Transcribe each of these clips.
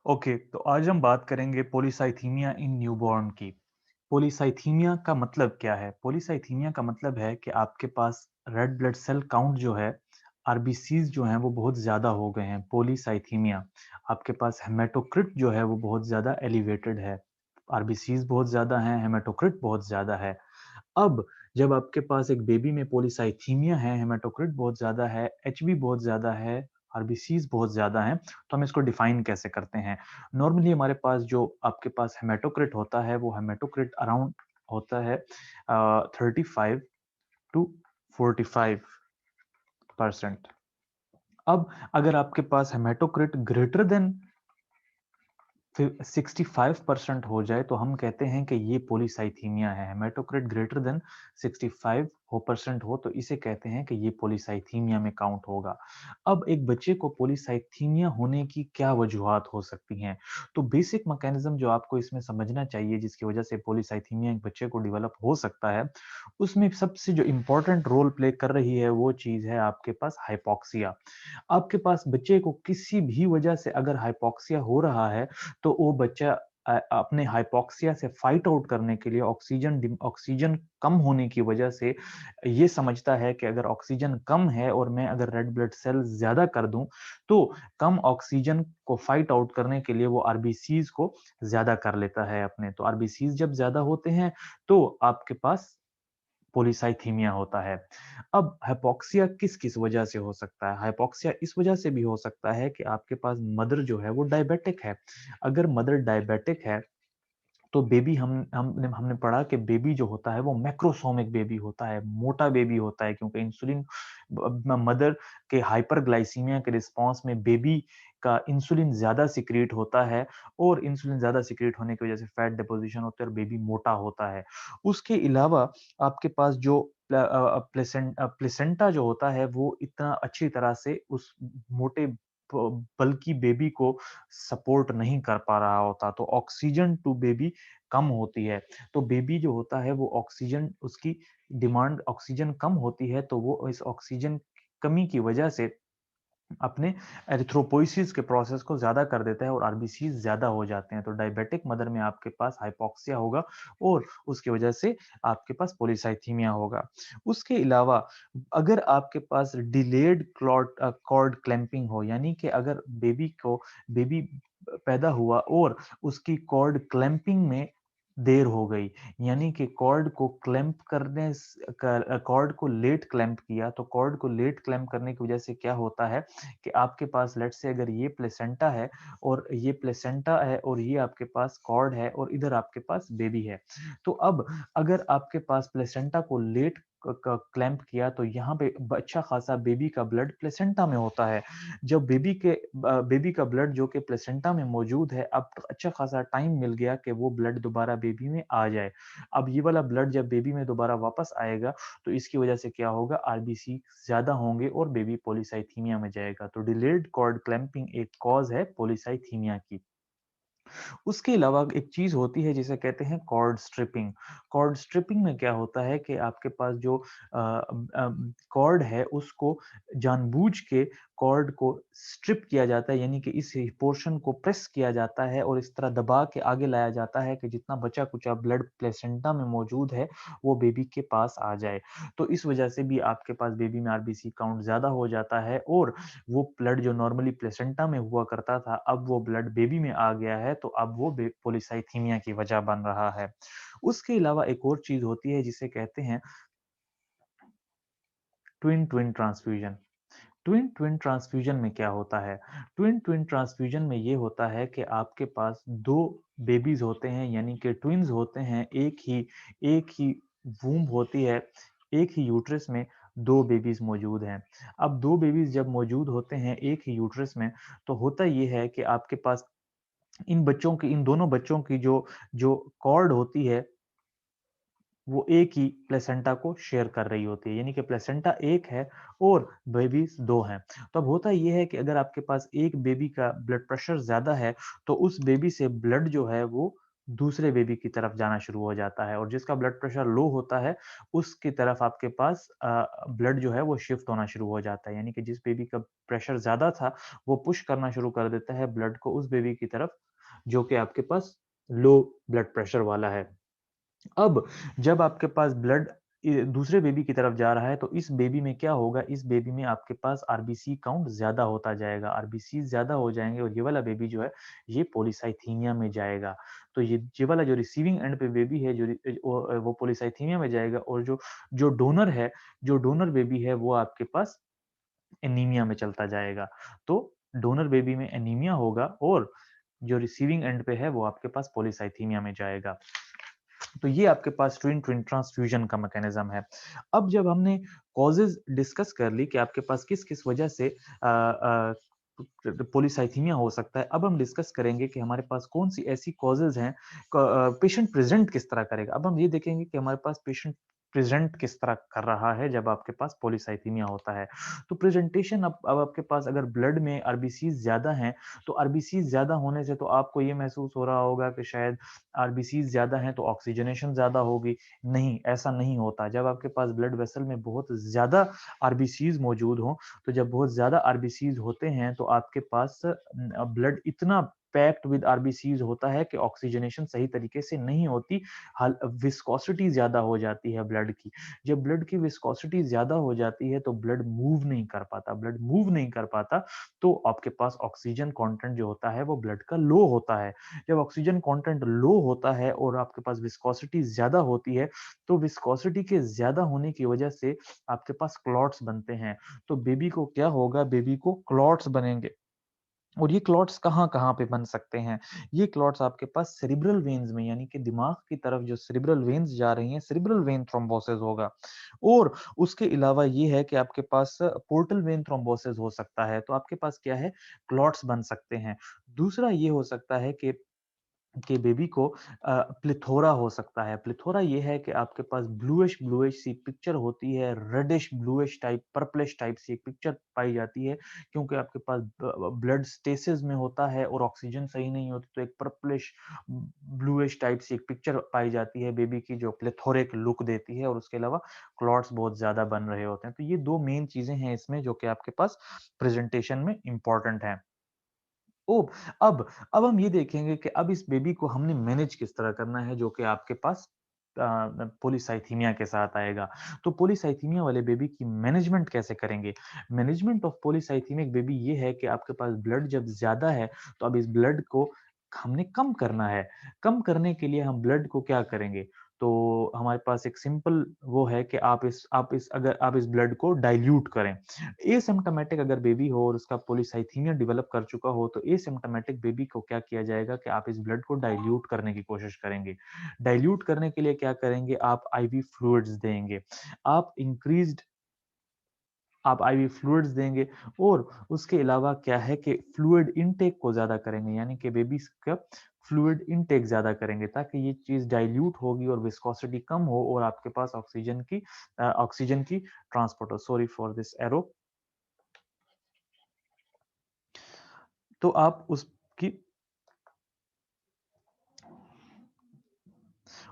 Okay, तो आज हम बात करेंगे पॉलीसाइथीमिया इन न्यूबॉर्न की। पॉलीसाइथीमिया का मतलब क्या है? पॉलीसाइथीमिया का मतलब है कि आपके पास रेड ब्लड सेल काउंट जो है, आरबीसीज़ जो हैं वो बहुत ज़्यादा हो गए हैं, पॉलीसाइथीमिया। आपके पास हेमेटोक्रिट जो है वो बहुत ज़्यादा एलिवेटेड है। आरबीसीज़ बहुत ज़्यादा हैं, हेमेटोक्रिट बहुत ज़्यादा है। अब जब आपके पास एक बेबी में पॉलीसाइथीमिया है, हेमेटोक्रिट बहुत ज़्यादा है, एचबी बहुत ज़्यादा है, आरबीसीज़ बहुत ज़्यादा हैं, तो हम इसको डिफाइन कैसे करते हैं? नॉर्मली हमारे पास जो आपके पास हेमेटोक्रिट होता है, वो हेमेटोक्रिट अराउंड होता है 35 टू 45%। अब अगर आपके पास हेमेटोक्रिट ग्रेटर देन फिर 65% हो जाए तो हम कहते हैं कि ये पॉलीसाइथीमिया है। हेमेटोक्रिट ग्रेटर देन 65% हो तो इसे कहते हैं कि ये पॉलीसाइथीमिया में काउंट होगा। अब एक बच्चे को पॉलीसाइथीमिया होने की क्या वजूहात हो सकती हैं? तो बेसिक मैकेनिज्म जो आपको इसमें समझना चाहिए जिसकी वजह से पॉलीसाइथीमिया एक बच्चे को डेवलप हो सकता है, उसमें सबसे जो इम्पोर्टेंट रोल प्ले कर रही है वो चीज़ है आपके पास हाइपॉक्सिया। आपके पास बच्चे को किसी भी वजह से अगर हाइपॉक्सिया हो रहा है तो वो बच्चा अपने हाइपॉक्सिया से फाइट आउट करने के लिए ऑक्सीजन कम होने की वजह से ये समझता है कि अगर ऑक्सीजन कम है और मैं अगर रेड ब्लड सेल ज्यादा कर दूं तो कम ऑक्सीजन को फाइट आउट करने के लिए वो आरबीसीज को ज्यादा कर लेता है अपने। तो आरबीसीज जब ज्यादा होते हैं तो आपके पास पॉलीसाइथीमिया होता है। अब हाइपॉक्सिया किस-किस वजह से हो सकता है? हाइपॉक्सिया इस वजह से भी हो सकता है कि आपके पास मदर जो है वो डायबिटिक है। अगर मदर डायबिटिक है तो बेबी हमने हमने पढ़ा कि बेबी जो होता है वो मैक्रोसोमिक बेबी होता है, मोटा बेबी होता है क्योंकि इंसुलिन मदर के हाइपरग्लाइसीमिया के रिस्पॉन्स में बेबी का इंसुलिन ज्यादा सिक्रीट होता है और इंसुलिन ज्यादा सिक्रीट होने की वजह से फैट डिपोजिशन होता है और बेबी मोटा होता है। उसके अलावा आपके पास जो प्लेसेंटा जो होता है वो इतना अच्छी तरह से उस मोटे बल्कि बेबी को सपोर्ट नहीं कर पा रहा होता, तो ऑक्सीजन टू बेबी कम होती है। तो बेबी जो होता है वो ऑक्सीजन उसकी डिमांड ऑक्सीजन कम होती है, तो वो इस ऑक्सीजन कमी की वजह से अपने एरिथ्रोपोइसिस के प्रोसेस को ज्यादा कर देता है और आरबीसी ज्यादा हो जाते हैं। तो डायबिटिक मदर में आपके पास हाइपॉक्सिया होगा और उसकी वजह से आपके पास पॉलीसाइथीमिया होगा। उसके अलावा अगर आपके पास डिलेड कॉर्ड क्लैंपिंग हो, यानी कि अगर बेबी पैदा हुआ और उसकी कॉर्ड क्लैंपिंग में देर हो गई, यानी कि कॉर्ड को क्लैंप करने कॉर्ड को लेट क्लैंप किया, तो कॉर्ड को लेट क्लैंप करने की वजह से क्या होता है कि आपके पास लेट्स से अगर ये प्लेसेंटा है और ये प्लेसेंटा है और ये आपके पास कॉर्ड है और इधर आपके पास बेबी है, तो अब अगर आपके पास प्लेसेंटा को लेट क्लैंप किया तो यहाँ पे अच्छा खासा बेबी का ब्लड प्लेसेंटा में होता है। जब बेबी का ब्लड जो कि प्लेसेंटा में मौजूद है, अब अच्छा खासा टाइम मिल गया कि वो ब्लड दोबारा बेबी में आ जाए। अब ये वाला ब्लड जब बेबी में दोबारा वापस आएगा तो इसकी वजह से क्या होगा, आरबीसी ज्यादा होंगे और बेबी पॉलीसाइथीमिया में जाएगा। तो डिलेड कॉर्ड क्लैंपिंग एक कॉज है पॉलीसाइथीमिया की। उसके अलावा एक चीज होती है जिसे कहते हैं कॉर्ड स्ट्रिपिंग। कॉर्ड स्ट्रिपिंग में क्या होता है कि आपके पास जो कॉर्ड है उसको जानबूझ के कॉर्ड को स्ट्रिप किया जाता है, यानी कि इस पोर्शन को प्रेस किया जाता है और इस तरह दबा के आगे लाया जाता है कि जितना बचा कुचा ब्लड प्लेसेंटा में मौजूद है वो बेबी के पास आ जाए। तो इस वजह से भी आपके पास बेबी में आरबीसी काउंट ज्यादा हो जाता है और वो ब्लड जो नॉर्मली प्लेसेंटा में हुआ करता था अब वो ब्लड बेबी में आ गया है, तो अब वो पॉलीसाइथीमिया की वजह बन रहा है। उसके अलावा एक और चीज होती है जिसे कहते हैं twin twin transfusion. Twin twin transfusion में क्या होता है? ट्विन ट्विन ट्रांसफ्यूजन में ये होता है कि आपके पास दो बेबीज होते हैं, यानी कि ट्विन्स होते हैं, एक ही वूम्ब होती है, एक ही यूट्रस में दो बेबीज मौजूद हैं। अब दो बेबीज जब मौजूद होते हैं एक ही यूट्रस में, तो होता ये है कि आपके पास इन दोनों बच्चों की जो जो कॉर्ड होती है वो एक ही प्लेसेंटा को शेयर कर रही होती है, यानी कि प्लेसेंटा एक है और बेबीज दो हैं। तो अब होता यह है कि अगर आपके पास एक बेबी का ब्लड प्रेशर ज्यादा है तो उस बेबी से ब्लड जो है वो दूसरे बेबी की तरफ जाना शुरू हो जाता है, और जिसका ब्लड प्रेशर लो होता है, उसकी तरफ आपके पास ब्लड जो है वो शिफ्ट होना शुरू हो जाता है। यानी कि जिस बेबी का प्रेशर ज़्यादा था, वो पुश करना शुरू कर देता है ब्लड को उस बेबी की तरफ, जो कि आपके पास लो ब्लड प्रेशर वाला है। अब जब आपके पास ब्लड दूसरे बेबी की तरफ जा रहा है, तो इस बेबी में क्या होगा, इस बेबी में आपके पास आरबीसी काउंट ज़्यादा होता जाएगा, आरबीसी ज़्यादा हो जाएँगे, और ये वाला बेबी जो है, ये पॉलीसाइथीमिया में जाएगा। तो ये वाला जो रिसीविंग एंड पे बेबी है, वो पॉलीसाइथीमिया में जाएगा, और जो डोनर है, जो डोनर बेबी है, वो आपके पास एनीमिया में चलता जाएगा। तो डोनर बेबी में एनीमिया होगा, और जो रिसीविंग एंड पे है, वो आपके पास पॉलीसाइथीमिया में जाएगा। तो ये आपके पास ट्विन ट्विन ट्रांसफ्यूजन का मैकेनिज्म है। अब जब हमने कॉजेज डिस्कस कर ली कि आपके पास किस किस वजह से पॉलीसाइथीमिया हो सकता है, अब हम डिस्कस करेंगे कि हमारे पास कौन सी ऐसी कॉजेज हैं, पेशेंट प्रेजेंट किस तरह करेगा। अब हम ये देखेंगे कि हमारे पास पेशेंट प्रेजेंट किस तरह कर रहा है जब आपके पास पॉलीसाइथीमिया होता है। तो प्रेजेंटेशन, अब आपके पास अगर ब्लड में आरबीसीज ज्यादा हैं, तो आरबीसीज ज्यादा होने से तो आपको ये महसूस हो रहा होगा कि शायद आरबीसीज ज़्यादा हैं तो ऑक्सीजनेशन ज़्यादा होगी। नहीं, ऐसा नहीं होता। जब आपके पास ब्लड वेसल में बहुत ज़्यादा आरबीसीज मौजूद हों, तो जब बहुत ज़्यादा आरबीसीज होते हैं, तो आपके पास ब्लड इतना पैक्ड विद आरबीसीज होता है कि ऑक्सीजनेशन सही तरीके से नहीं होती। हल विस्कोसिटी ज़्यादा हो जाती है ब्लड की। जब ब्लड की विस्कोसिटी ज़्यादा हो जाती है, तो ब्लड मूव नहीं कर पाता। ब्लड मूव नहीं कर पाता, तो आपके पास ऑक्सीजन कंटेंट जो होता है, वो ब्लड का लो होता है। जब ऑक्सीजन कंटेंट लो होता है और आपके पास विस्कोसिटी ज्यादा होती है, तो विस्कोसिटी के ज्यादा होने की वजह से आपके पास क्लॉट्स बनते हैं। तो बेबी को क्या होगा, बेबी को क्लॉट्स बनेंगे। और ये क्लॉट्स कहाँ-कहाँ पे बन सकते हैं? ये क्लॉट्स आपके पास सेरेब्रल वेन्स में, यानी कि दिमाग की तरफ जो सेरेब्रल वेन्स जा रही हैं, सेरेब्रल वेन थ्रोम्बोसिस होगा। और उसके अलावा ये है कि आपके पास पोर्टल वेन थ्रोम्बोसिस हो सकता है। तो आपके पास क्या है, क्लॉट्स बन सकते हैं। दूसरा ये हो सकता है कि बेबी को प्लिथोरा हो सकता है। प्लिथोरा ये है कि आपके पास ब्लूइश ब्लूइश सी पिक्चर होती है, reddish bluish type, purplish type सी एक पिक्चर पाई जाती है, क्योंकि आपके पास ब्लड स्टेसिस में होता है और ऑक्सीजन सही नहीं होती, तो एक पर्पलिश ब्लूइश टाइप सी एक पिक्चर पाई जाती है बेबी की, जो प्लिथोरिक लुक देती है, और उसके अलावा क्लॉट्स बहुत ज्यादा बन रहे होते हैं। तो ये दो मेन चीजें हैं इसमें, जो कि आपके पास प्रेजेंटेशन में इंपॉर्टेंट है। ओह! अब हम ये देखेंगे कि अब इस बेबी को हमने मैनेज किस तरह करना है, जो कि आपके पास पॉलीसाइथीमिया के साथ आएगा। तो पॉलीसाइथीमिया वाले बेबी की मैनेजमेंट कैसे करेंगे? मैनेजमेंट ऑफ पॉलीसाइथेमिक बेबी ये है कि आपके पास ब्लड जब ज़्यादा है, तो अब इस ब्लड को हमने कम करना है। कम करने के लिए हम ब्लड को क्या करेंगे? तो हमारे पास एक सिंपल वो है कि आप इस ब्लड को डाइल्यूट करें। एसिम्प्टोमेटिक अगर बेबी हो और उसका पॉलीसाइथीमिया डेवलप कर चुका हो, तो एसिम्प्टोमेटिक बेबी को क्या किया जाएगा कि आप इस ब्लड को डाइल्यूट करने की कोशिश करेंगे। डाइल्यूट करने के लिए क्या करेंगे, आप आईवी फ्लूइड्स देंगे। आप इंक्रीज्ड आप आईवी फ्लूइड्स देंगे, और उसके अलावा क्या है कि फ्लूइड इनटेक को ज़्यादा करेंगे, यानी कि बेबीज़ का फ्लूइड इनटेक ज़्यादा करेंगे, ताकि ये चीज़ डाइल्यूट होगी और विस्कोसिटी कम हो, और आपके पास ऑक्सीजन की ट्रांसपोर्ट हो। Sorry for this arrow. तो आप उसकी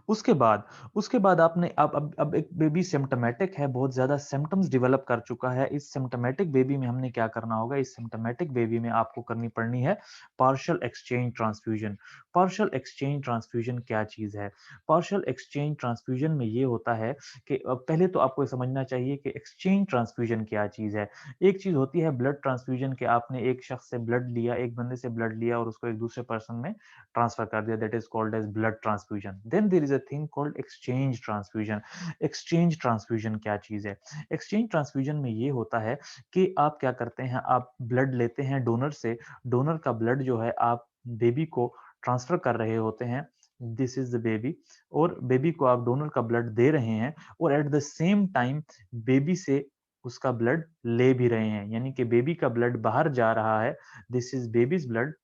उसके बाद उसके बाद आपने अब एक बेबी सिम्प्टोमेटिक है, बहुत ज़्यादा सिम्पटम्स डेवलप कर चुका है। इस सिम्प्टोमेटिक बेबी में हमने क्या करना होगा, इस सिम्प्टोमेटिक बेबी में आपको करनी पड़नी है partial exchange transfusion. Partial exchange transfusion क्या चीज़ है? पार्शियल एक्सचेंज ट्रांसफ्यूजन में ये होता है कि पहले तो आपको ये समझना चाहिए कि एक्सचेंज ट्रांसफ्यूजन क्या चीज़ है। एक चीज़ होती है ब्लड ट्रांसफ्यूजन, कि आपने एक शख्स से ब्लड लिया, एक बंदे से ब्लड लिया और उसको एक दूसरे पर्सन में ट्रांसफर कर दिया, that is called as blood transfusion. Then there is a thing called exchange transfusion. Exchange transfusion क्या चीज है? एक्सचेंज ट्रांसफ्यूजन में ये होता है कि आप क्या करते हैं, आप ब्लड लेते हैं डोनर से, डोनर का ब्लड जो है आप बेबी को ट्रांसफर कर रहे होते हैं, दिस इज द बेबी, और बेबी को आप डोनर का ब्लड दे रहे हैं, और at the same time baby से उसका ब्लड ले भी रहे हैं, यानी कि बेबी का ब्लड बाहर जा रहा है, this is babies blood,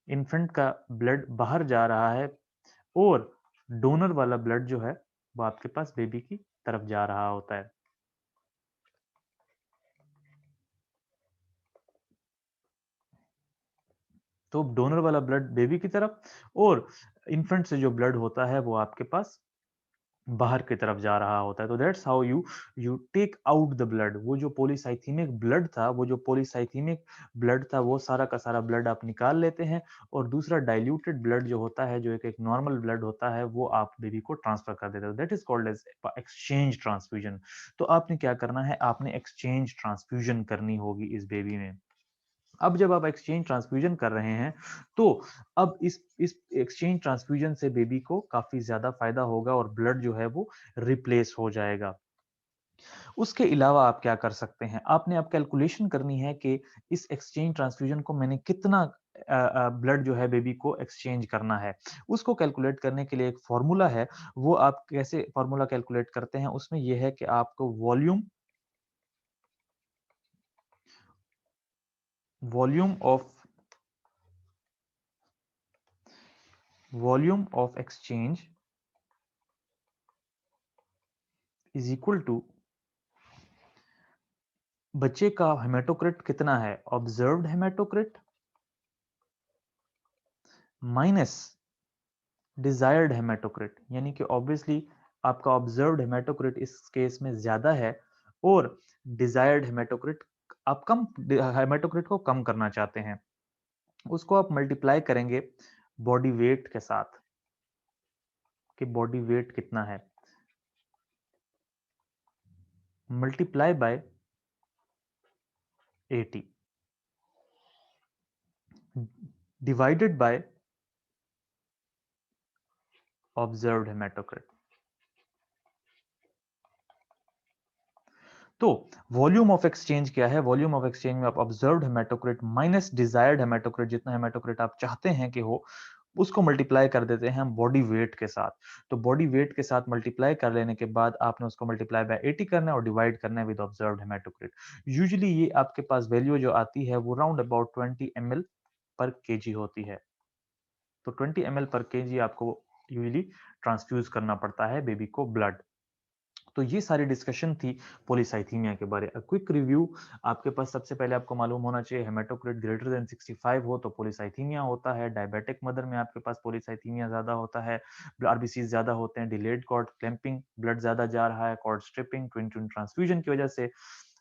infant का ब्लड बाहर जा रहा है, और डोनर वाला ब्लड जो है वो आपके पास बेबी की तरफ जा रहा होता है। तो डोनर वाला ब्लड बेबी की तरफ, और इन्फेंट से जो ब्लड होता है वो आपके पास बाहर की तरफ जा रहा होता है। तो that's how you you take out the blood. वो जो पॉलीसाइथेमिक ब्लड था, वो जो पॉलीसाइथेमिक ब्लड था, वो सारा का सारा ब्लड आप निकाल लेते हैं और दूसरा डाइल्यूटेड ब्लड जो होता है, जो एक नॉर्मल ब्लड होता है, वो आप बेबी को ट्रांसफर कर देते हो। That is called as exchange transfusion. तो आपने क्या करना है, आपने एक्सचेंज ट्रांसफ्यूजन करनी होगी इस बेबी में। अब जब आप एक्सचेंज ट्रांसफ्यूजन कर रहे हैं, तो अब इस एक्सचेंज ट्रांसफ्यूजन से बेबी को काफी ज्यादा फायदा होगा और ब्लड जो है वो रिप्लेस हो जाएगा। उसके अलावा आप क्या कर सकते हैं, आपने अब कैलकुलेशन करनी है कि इस एक्सचेंज ट्रांसफ्यूजन को मैंने कितना ब्लड जो है बेबी को एक्सचेंज करना है। उसको कैलकुलेट करने के लिए एक फॉर्मूला है। वो आप कैसे फॉर्मूला कैलकुलेट करते हैं, उसमें यह है कि आपको volume of volume of exchange is equal to बच्चे का हेमेटोक्रिट कितना है, observed haematocrit minus desired haematocrit. यानी कि ऑब्वियसली आपका ऑब्जर्व्ड हेमेटोक्रिट इस केस में ज्यादा है और डिजायर्ड हेमेटोक्रिट, आप कम हेमेटोक्रिट को कम करना चाहते हैं। उसको आप मल्टीप्लाई करेंगे बॉडी वेट के साथ कि बॉडी वेट कितना है, multiply by 80 divided by observed haematocrit. तो वॉल्यूम ऑफ एक्सचेंज क्या है, वॉल्यूम ऑफ एक्सचेंज में आप observed haematocrit minus desired haematocrit, जितना हेमेटोक्रिट आप चाहते हैं कि हो, उसको मल्टीप्लाई कर देते हैं हम बॉडी वेट के साथ। तो बॉडी वेट के साथ मल्टीप्लाई कर लेने के बाद आपने उसको मल्टीप्लाई बाय 80 करना है और डिवाइड करना है विद ऑब्जर्व्ड हेमेटोक्रिट। यूजुअली ये आपके पास वैल्यू जो आती है वो राउंड अबाउट 20 ml पर केजी होती है। तो 20 ml पर केजी आपको यूजुअली ट्रांसफ्यूज करना पड़ता है बेबी को ब्लड। तो ये सारी डिस्कशन थी पॉलीसाइथीमिया के बारे। क्विक रिव्यू, आपके पास सबसे पहले आपको मालूम होना चाहिए हेमेटोक्रिट ग्रेटर देन 65 हो तो पॉलीसाइथीमिया होता है। डायबिटिक मदर में आपके पास पॉलीसाइथीमिया ज्यादा होता है, आरबीसी ज्यादा होते हैं, डिलेड कॉर्ड क्लैंपिंग, ब्लड ज्यादा जा रहा है, cord stripping, twin twin transfusion की वजह से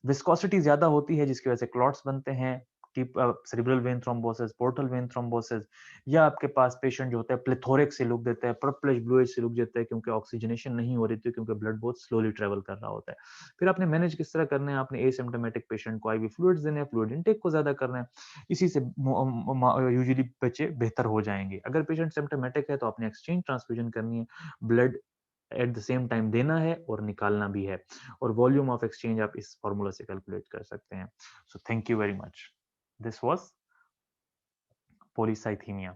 विस्कोसिटी ज्यादा होती है जिसकी वजह से क्लॉट्स बनते हैं, cerebral vein thrombosis, portal vein thrombosis, या आपके पास पेशेंट जो होता है प्लेथोरिक से लुक देता है, पर्पलिश ब्लूइश से लुक देता है क्योंकि ऑक्सीजनेशन नहीं हो रही थी, क्योंकि ब्लड बहुत स्लोली ट्रेवल कर रहा होता है। फिर आपने मैनेज किस तरह करना है, आपने एसिम्प्टोमेटिक पेशेंट को आईवी फ्लूइड्स देने हैं, फ्लूइड इनटेक को ज्यादा करना है। इसी से यूजुअली बच्चे बेहतर हो जाएंगे। अगर पेशेंट सिम्प्टोमेटिक है तो आपने एक्सचेंज ट्रांसफ्यूजन करनी है, blood at the same time देना है और निकालना भी है। और वॉल्यूम ऑफ एक्सचेंज आप इस फॉर्मूला से कैलकुलेट कर सकते हैं। So thank you very much. This was polycythemia.